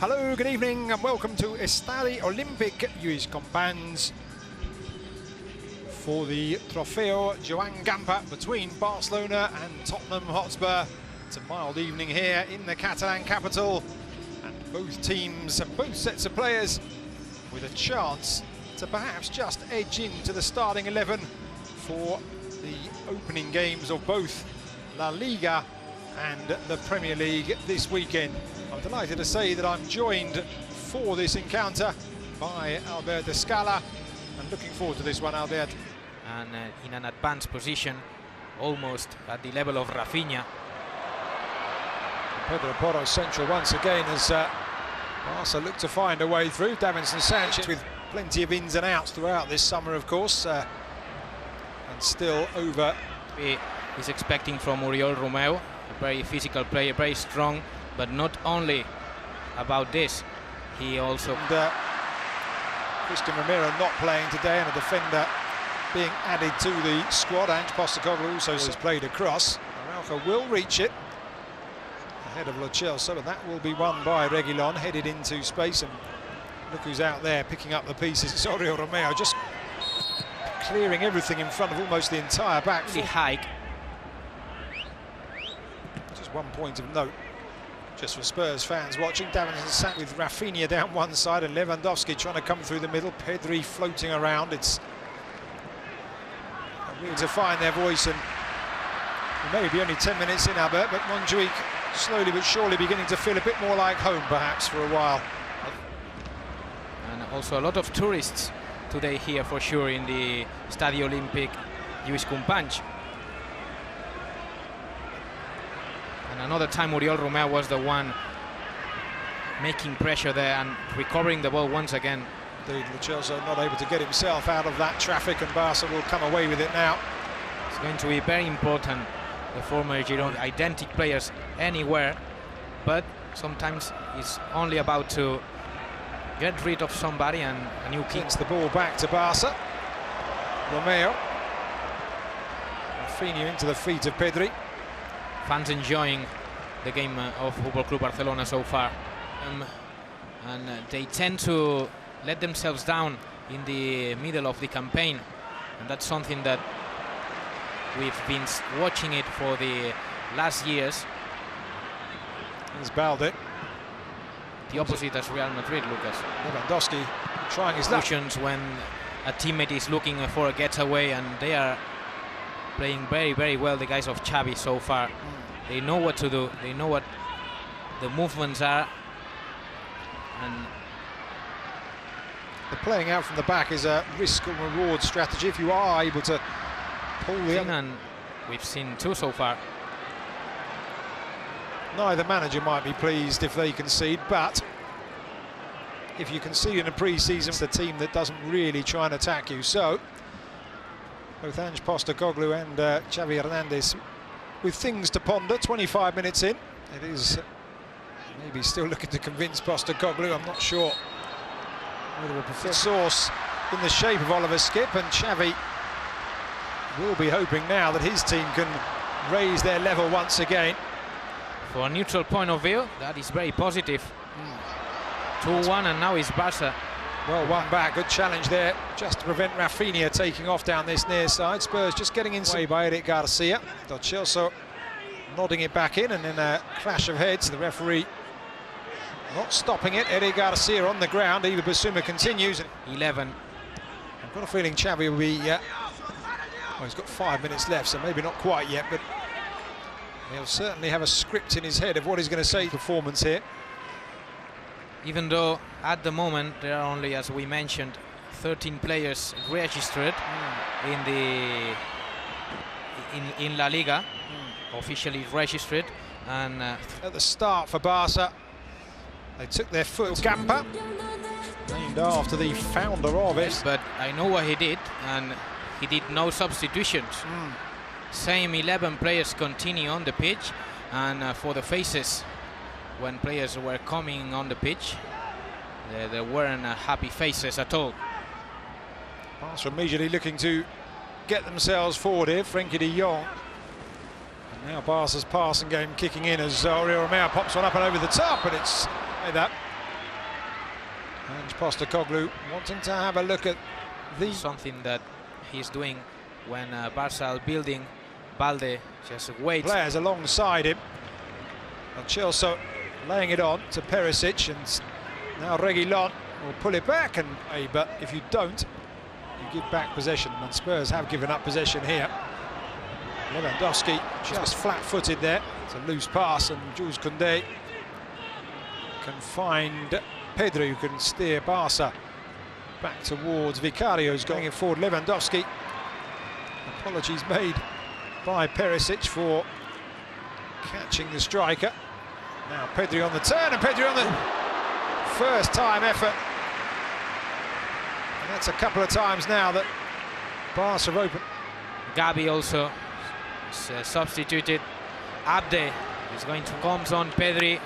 Hello, good evening and welcome to Estadi Olympic Lluís Companys for the Trofeo Joan Gamper between Barcelona and Tottenham Hotspur. It's a mild evening here in the Catalan capital, and both teams and both sets of players with a chance to perhaps just edge into the starting 11 for the opening games of both La Liga and the Premier League this weekend. I'm delighted to say that I'm joined for this encounter by Albert Escala, and looking forward to this one, Albert. And in an advanced position, almost at the level of Rafinha. Pedro Porro central once again as Barca look to find a way through. Davinson Sanchez with plenty of ins and outs throughout this summer, of course, and still over. He's expecting from Oriol Romeu, a very physical player, very strong, but not only about this, he also... And, Christian Romero not playing today, and a defender being added to the squad. Ange Postecoglou also has played across. Araujo will reach it ahead of Lo Celso, but that will be won by Reguilon, headed into space, and look who's out there picking up the pieces. It's Oriol Romeo just clearing everything in front of almost the entire back. The hike. Just 1 point of note, just for Spurs fans watching. Davinson sat with Rafinha down one side and Lewandowski trying to come through the middle. Pedri floating around. It's really to find their voice, and maybe only 10 minutes in, Albert, but Montjuic slowly but surely beginning to feel a bit more like home perhaps for a while. And also a lot of tourists today here for sure in the Estadio Olympic Lluís Companys. And another time Oriol Romeu was the one making pressure there and recovering the ball once again. Indeed, Lo Celso not able to get himself out of that traffic, and Barca will come away with it now. It's going to be very important, the former Girona, identical players anywhere, but sometimes it's only about to get rid of somebody and a new kick. Gets the ball back to Barca. Romeo. Rafinha into the feet of Pedri. Fans enjoying the game of Football Club Barcelona so far. And they tend to let themselves down in the middle of the campaign, and that's something that we've been watching it for the last years. Here's Balde. The opposite as Real Madrid, Lucas. Lewandowski trying his luck. When a teammate is looking for a getaway, and they are playing very, very well, the guys of Xavi so far. They know what to do, they know what the movements are, and the playing out from the back is a risk and reward strategy if you are able to pull the in. And we've seen two so far. Neither manager might be pleased if they concede, but if you concede in a pre-season, it's the team that doesn't really try and attack you. So both Ange Postecoglou and Xavi Hernandez with things to ponder. 25 minutes in, it is maybe still looking to convince Postecoglou. I'm not sure whether a preferred source in the shape of Oliver Skipp, and Xavi will be hoping now that his team can raise their level once again. For a neutral point of view, that is very positive. 2-1, and now it's Barca. Well, one back, good challenge there, just to prevent Rafinha taking off down this near side. Spurs just getting inside by Eric Garcia. Lo Celso nodding it back in, and in a clash of heads, the referee not stopping it. Eric Garcia on the ground. Eva Basuma continues. 11. I've got a feeling Xavi will be... well, he's got 5 minutes left, so maybe not quite yet, but he'll certainly have a script in his head of what he's going to say. Performance here. Even though at the moment there are only, as we mentioned, 13 players registered in La Liga, officially registered, and at the start for Barca, they took their foot. Gamper, named after the founder of it. But I know what he did, and he did no substitutions. Same 11 players continue on the pitch, and for the faces, when players were coming on the pitch, there weren't happy faces at all. Barca immediately looking to get themselves forward here. Frenkie de Jong. And now Barca's passing game kicking in as Oriol Romeu pops one up and over the top, and it's that And Postecoglou wanting to have a look at the... Something that he's doing when Barca are building. Balde just waits. Players alongside him. And Chelsea laying it on to Perisic, and now Reguilon will pull it back, and but if you don't, you give back possession, and Spurs have given up possession here. Lewandowski just flat-footed there. It's a loose pass, and Jules Koundé can find Pedri, who can steer Barca back towards Vicario's going forward. Lewandowski, apologies made by Perisic for catching the striker. Now Pedri on the turn, and Pedri on the first time effort. And that's a couple of times now that Barca are open. Gabi also is substituted. Abde is going to comes on Pedri.